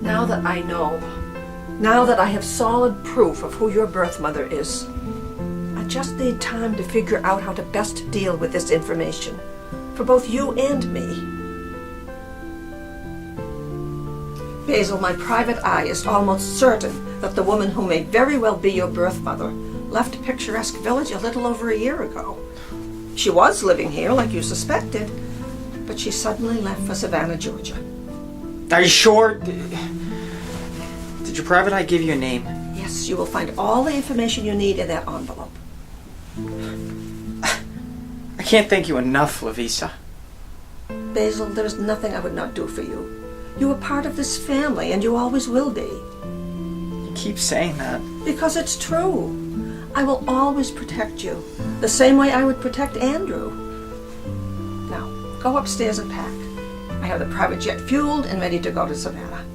Now that I know, now that I have solid proof of who your birth mother is, I just need time to figure out how to best deal with this information for both you and me. Basil, my private eye is almost certain that the woman who may very well be your birth mother left Picturesque Village a little over a year ago. She was living here, like you suspected, but she suddenly left for Savannah, Georgia. Are you sure? Did your private eye give you a name? Yes, you will find all the information you need in that envelope. I can't thank you enough, Lavisa. Basil, there is nothing I would not do for you. You are part of this family, and you always will be. You keep saying that. Because it's true. I will always protect you, the same way I would protect Andrew. Now, go upstairs and pack. I have the private jet fueled and ready to go to Savannah.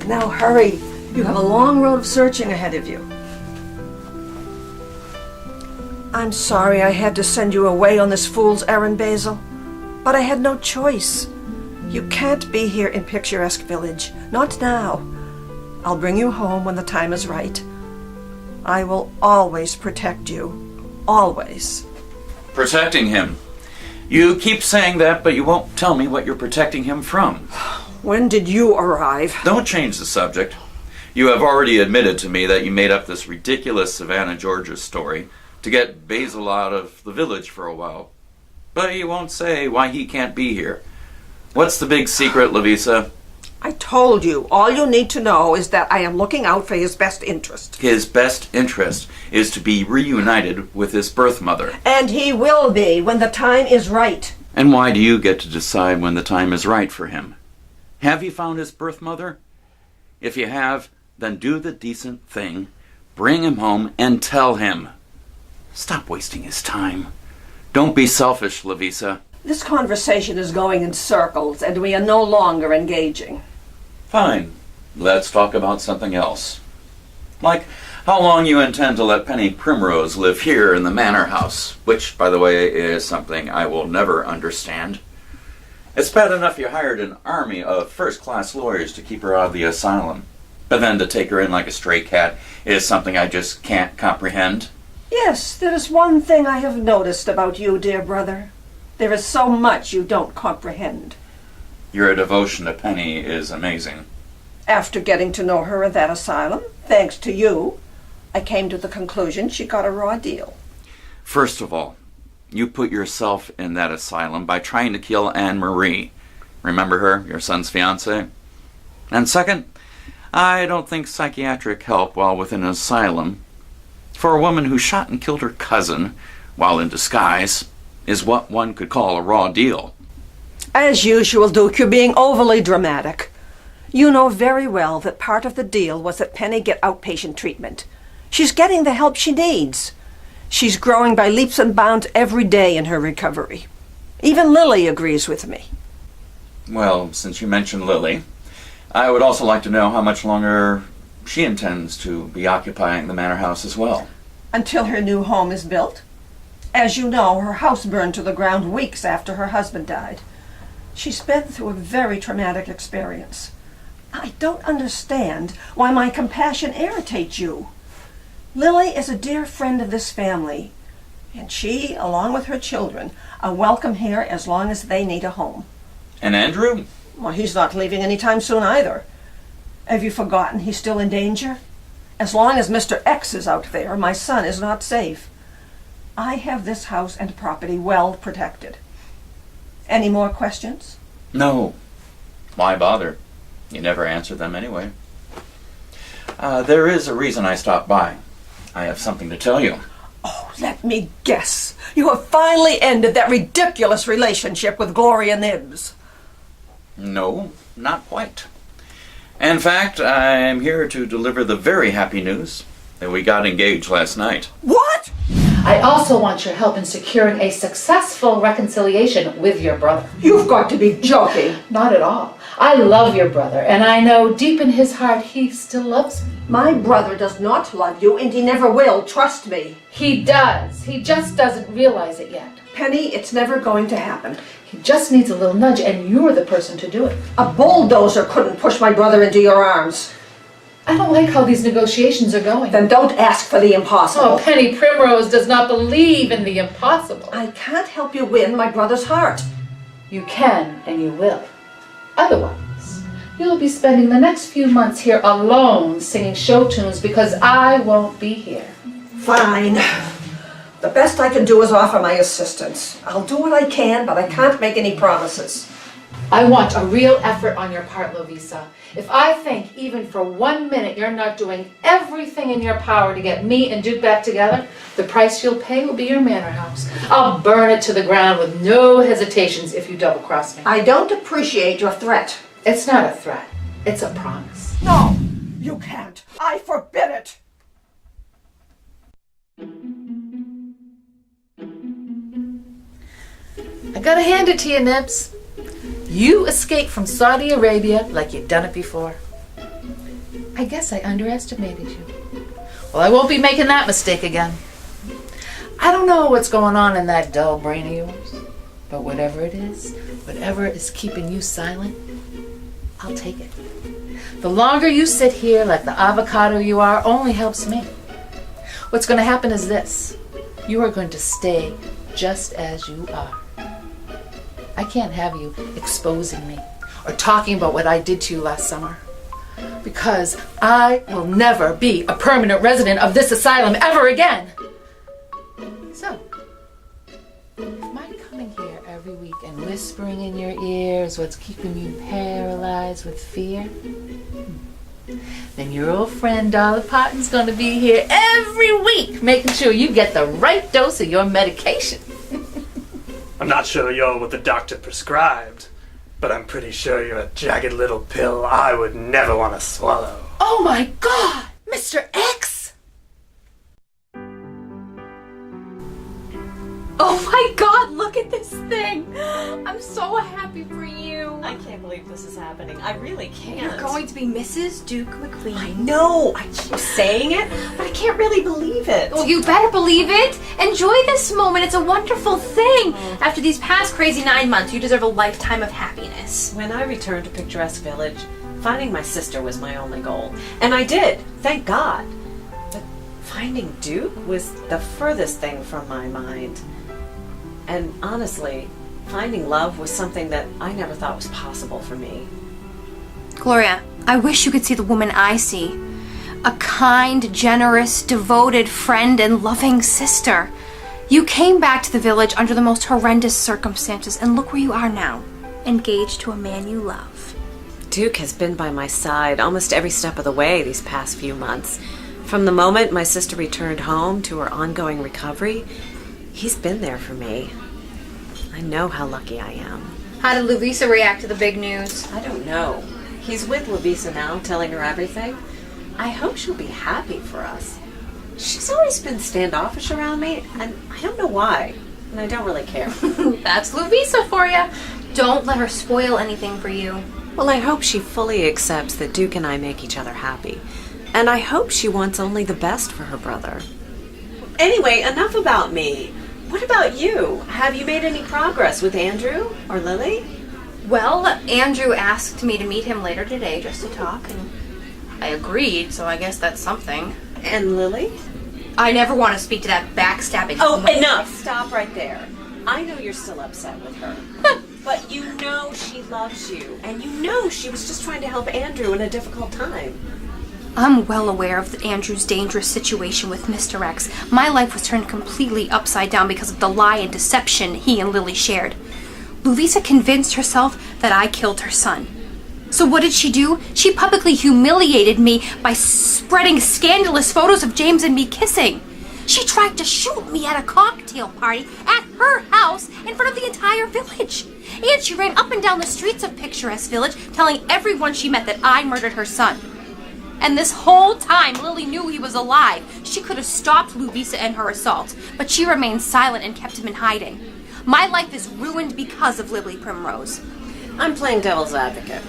Now hurry. You have a long road of searching ahead of you. I'm sorry I had to send you away on this fool's errand, Basil, but I had no choice. You can't be here in Picturesque Village. Not now. I'll bring you home when the time is right. I will always protect you. Always. Protecting him? You keep saying that, but you won't tell me what you're protecting him from. When did you arrive? Don't change the subject. You have already admitted to me that you made up this ridiculous Savannah, Georgia story to get Basil out of the village for a while. But you won't say why he can't be here. What's the big secret, Lavisa? I told you. All you need to know is that I am looking out for his best interest. His best interest is to be reunited with his birth mother. And he will be when the time is right. And why do you get to decide when the time is right for him? Have you found his birth mother? If you have, then do the decent thing. Bring him home and tell him. Stop wasting his time. Don't be selfish, Lavisa. This conversation is going in circles, and we are no longer engaging. Fine. Let's talk about something else. Like how long you intend to let Penny Primrose live here in the manor house, which, by the way, is something I will never understand. It's bad enough you hired an army of first-class lawyers to keep her out of the asylum, but then to take her in like a stray cat is something I just can't comprehend. Yes, there is one thing I have noticed about you, dear brother. There is so much you don't comprehend. Your devotion to Penny is amazing. After getting to know her at that asylum, thanks to you, I came to the conclusion she got a raw deal. First of all, you put yourself in that asylum by trying to kill Anne-Marie. Remember her, your son's fiancée? And second, I don't think psychiatric help while within an asylum for a woman who shot and killed her cousin while in disguise is what one could call a raw deal. As usual, Duke, you're being overly dramatic. You know very well that part of the deal was that Penny get outpatient treatment. She's getting the help she needs. She's growing by leaps and bounds every day in her recovery. Even Lily agrees with me. Well, since you mentioned Lily, I would also like to know how much longer she intends to be occupying the manor house as well. Until her new home is built. As you know, her house burned to the ground weeks after her husband died. She's been through a very traumatic experience. I don't understand why my compassion irritates you. Lily is a dear friend of this family, and she, along with her children, are welcome here as long as they need a home. And Andrew? Well, he's not leaving any time soon either. Have you forgotten he's still in danger? As long as Mr. X is out there, my son is not safe. I have this house and property well protected. Any more questions? No. Why bother? You never answer them anyway. There is a reason I stopped by. I have something to tell you. Oh, let me guess. You have finally ended that ridiculous relationship with Gloria Nibbs. No, not quite. In fact, I'm here to deliver the very happy news that we got engaged last night. What? I also want your help in securing a successful reconciliation with your brother. You've got to be joking. Not at all. I love your brother, and I know deep in his heart he still loves me. My brother does not love you, and he never will, trust me. He does. He just doesn't realize it yet. Penny, it's never going to happen. He just needs a little nudge, and you're the person to do it. A bulldozer couldn't push my brother into your arms. I don't like how these negotiations are going. Then don't ask for the impossible. Oh, Penny Primrose does not believe in the impossible. I can't help you win my brother's heart. You can, and you will. Otherwise, you'll be spending the next few months here alone singing show tunes because I won't be here. Fine. The best I can do is offer my assistance. I'll do what I can, but I can't make any promises. I want a real effort on your part, Lovisa. If I think even for 1 minute you're not doing everything in your power to get me and Duke back together, the price you'll pay will be your manor house. I'll burn it to the ground with no hesitations if you double-cross me. I don't appreciate your threat. It's not a threat. It's a promise. No, you can't. I forbid it. I gotta hand it to you, Nibs. You escaped from Saudi Arabia like you'd done it before. I guess I underestimated you. Well, I won't be making that mistake again. I don't know what's going on in that dull brain of yours, but whatever it is, whatever is keeping you silent, I'll take it. The longer you sit here like the avocado you are only helps me. What's going to happen is this. You are going to stay just as you are. I can't have you exposing me or talking about what I did to you last summer, because I will never be a permanent resident of this asylum ever again. So, if my coming here every week and whispering in your ear is what's keeping you paralyzed with fear, then your old friend Dolly Parton's going to be here every week making sure you get the right dose of your medication. I'm not sure you're what the doctor prescribed, but I'm pretty sure you're a jagged little pill I would never want to swallow. Oh my God! Mr. X! Oh my God, look at this thing! I'm so happy for you. I can't believe this is happening. I really can't. You're going to be Mrs. Duke McQueen. I know. I keep saying it, but I can't really believe it. Well, you better believe it. Enjoy this moment. It's a wonderful thing. After these past crazy 9 months, you deserve a lifetime of happiness. When I returned to Picturesque Village, finding my sister was my only goal. And I did, thank God. But finding Duke was the furthest thing from my mind. And honestly, finding love was something that I never thought was possible for me. Gloria, I wish you could see the woman I see. A kind, generous, devoted friend and loving sister. You came back to the village under the most horrendous circumstances, and look where you are now, engaged to a man you love. Duke has been by my side almost every step of the way these past few months. From the moment my sister returned home to her ongoing recovery, he's been there for me. I know how lucky I am. How did Lovisa react to the big news? I don't know. He's with Lovisa now, telling her everything. I hope she'll be happy for us. She's always been standoffish around me, and I don't know why. And I don't really care. That's Lovisa for you. Don't let her spoil anything for you. Well, I hope she fully accepts that Duke and I make each other happy. And I hope she wants only the best for her brother. Anyway, enough about me. What about you? Have you made any progress with Andrew or Lily? Well, Andrew asked me to meet him later today just to talk, and I agreed, so I guess that's something. And Lily? I never want to speak to that backstabbing... Oh, enough! Stop right there. I know you're still upset with her. But you know she loves you, and you know she was just trying to help Andrew in a difficult time. I'm well aware of Andrew's dangerous situation with Mr. X. My life was turned completely upside down because of the lie and deception he and Lily shared. Lovisa convinced herself that I killed her son. So what did she do? She publicly humiliated me by spreading scandalous photos of James and me kissing. She tried to shoot me at a cocktail party at her house in front of the entire village. And she ran up and down the streets of Picturesque Village telling everyone she met that I murdered her son. And this whole time, Lily knew he was alive. She could have stopped Lovisa and her assault, but she remained silent and kept him in hiding. My life is ruined because of Lily Primrose. I'm playing devil's advocate.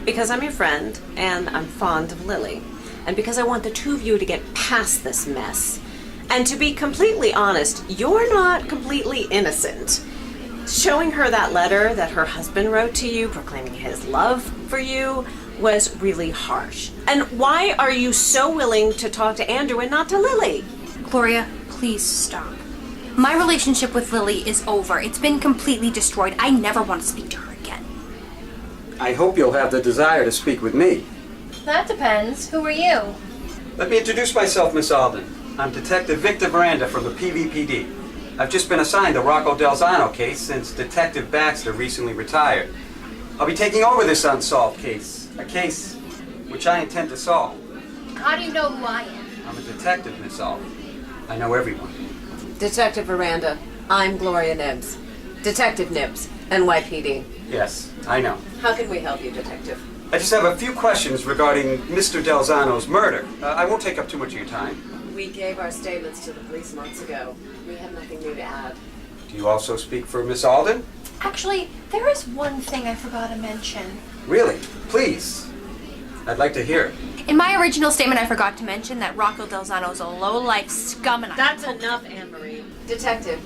Because I'm your friend, and I'm fond of Lily. And because I want the two of you to get past this mess. And to be completely honest, you're not completely innocent. Showing her that letter that her husband wrote to you, proclaiming his love for you, was really harsh. And why are you so willing to talk to Andrew and not to Lily? Gloria, please stop. My relationship with Lily is over. It's been completely destroyed. I never want to speak to her again. I hope you'll have the desire to speak with me. That depends. Who are you? Let me introduce myself, Miss Alden. I'm Detective Victor Veranda from the PVPD. I've just been assigned the Rocco Delzano case since Detective Baxter recently retired. I'll be taking over this unsolved case, a case which I intend to solve. How do you know who I am? I'm a detective, Miss Alden. I know everyone. Detective Veranda, I'm Gloria Nibbs. Detective Nibbs, NYPD. Yes, I know. How can we help you, Detective? I just have a few questions regarding Mr. Delzano's murder. I won't take up too much of your time. We gave our statements to the police months ago. We have nothing new to add. Do you also speak for Miss Alden? Actually, there is one thing I forgot to mention. Really? Please. I'd like to hear it. In my original statement, I forgot to mention that Rocco Delzano is a low-life scum and That's enough, Anne-Marie. Detective,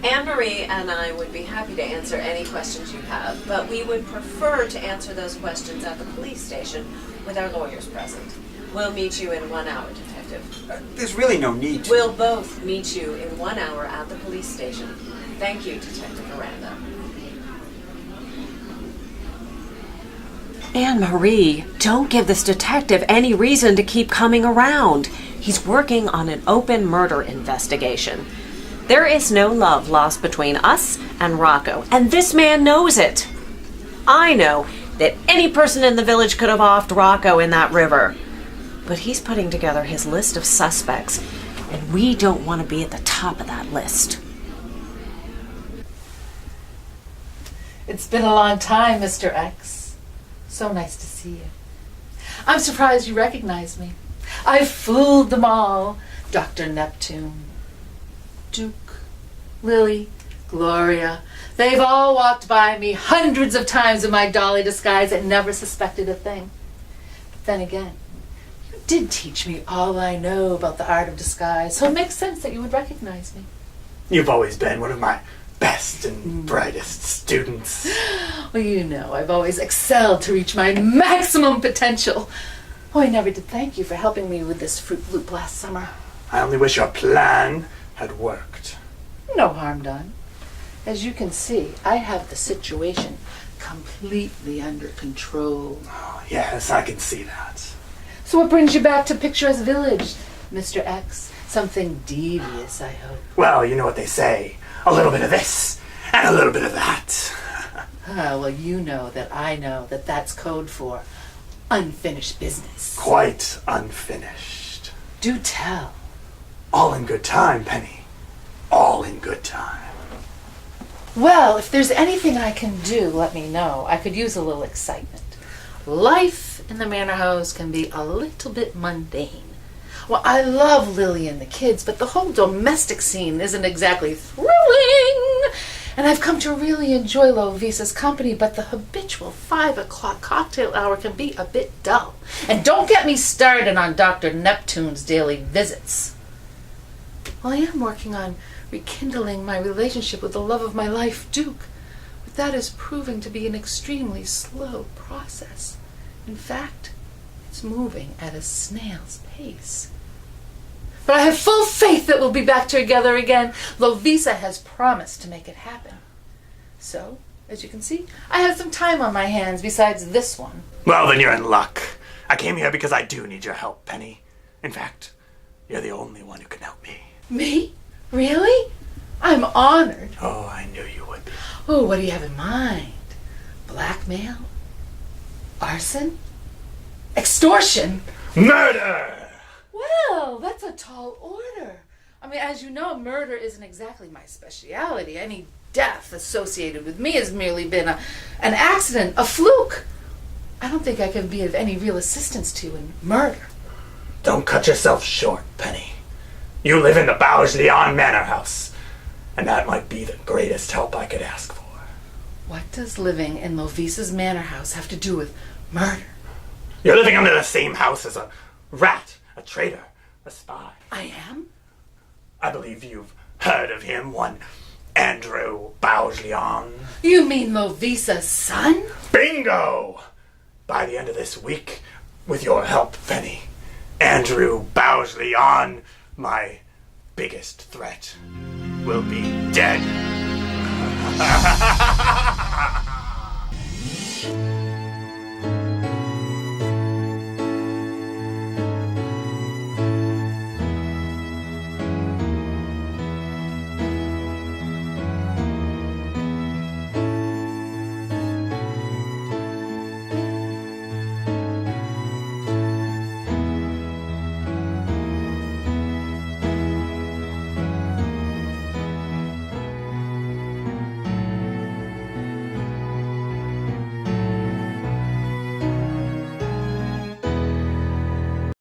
Anne-Marie and I would be happy to answer any questions you have, but we would prefer to answer those questions at the police station with our lawyers present. We'll meet you in 1 hour, Detective. There's really no need to. We'll both meet you in 1 hour at the police station. Thank you, Detective Veranda. Anne-Marie, don't give this detective any reason to keep coming around. He's working on an open murder investigation. There is no love lost between us and Rocco, and this man knows it. I know that any person in the village could have offed Rocco in that river. But he's putting together his list of suspects, and we don't want to be at the top of that list. It's been a long time, Mr. X. So nice to see you. I'm surprised you recognize me. I've fooled them all. Dr. Neptune, Duke, Lily, Gloria. They've all walked by me hundreds of times in my dolly disguise and never suspected a thing. But then again, you did teach me all I know about the art of disguise, so it makes sense that you would recognize me. You've always been one of my best and brightest students. Well, you know, I've always excelled to reach my maximum potential. Oh, I never did thank you for helping me with this fruit loop last summer. I only wish your plan had worked. No harm done. As you can see, I have the situation completely under control. Oh, yes, I can see that. So what brings you back to Picturesque Village, Mr. X? Something devious, I hope. Well, you know what they say. A little bit of this, and a little bit of that. Well, you know that that's code for unfinished business. Quite unfinished. Do tell. All in good time, Penny. All in good time. Well, if there's anything I can do, let me know. I could use a little excitement. Life in the manor house can be a little bit mundane. Well, I love Lily and the kids, but the whole domestic scene isn't exactly thrilling. And I've come to really enjoy Lovisa's company, but the habitual 5 o'clock cocktail hour can be a bit dull. And don't get me started on Dr. Neptune's daily visits. Well, I am working on rekindling my relationship with the love of my life, Duke, but that is proving to be an extremely slow process. In fact, it's moving at a snail's pace. But I have full faith that we'll be back together again. Lovisa has promised to make it happen. So, As you can see, I have some time on my hands besides this one. Well, then you're in luck. I came here because I do need your help, Penny. In fact, you're the only one who can help me. Me? Really? I'm honored. Oh, I knew you would be. Oh, what do you have in mind? Blackmail? Arson? Extortion? Murder! Well, that's a tall order. I mean, as you know, murder isn't exactly my speciality. Any death associated with me has merely been an accident, a fluke. I don't think I can be of any real assistance to you in murder. Don't cut yourself short, Penny. You live in the Bauge-Leon Manor House, and that might be the greatest help I could ask for. What does living in Lovisa's manor house have to do with murder? You're living under the same house as a rat, a traitor, a spy. I am? I believe you've heard of him, one Andrew Bauge-Leon. You mean Lovisa's son? Bingo! By the end of this week, with your help, Penny, Andrew Bauge-Leon, my biggest threat, will be dead.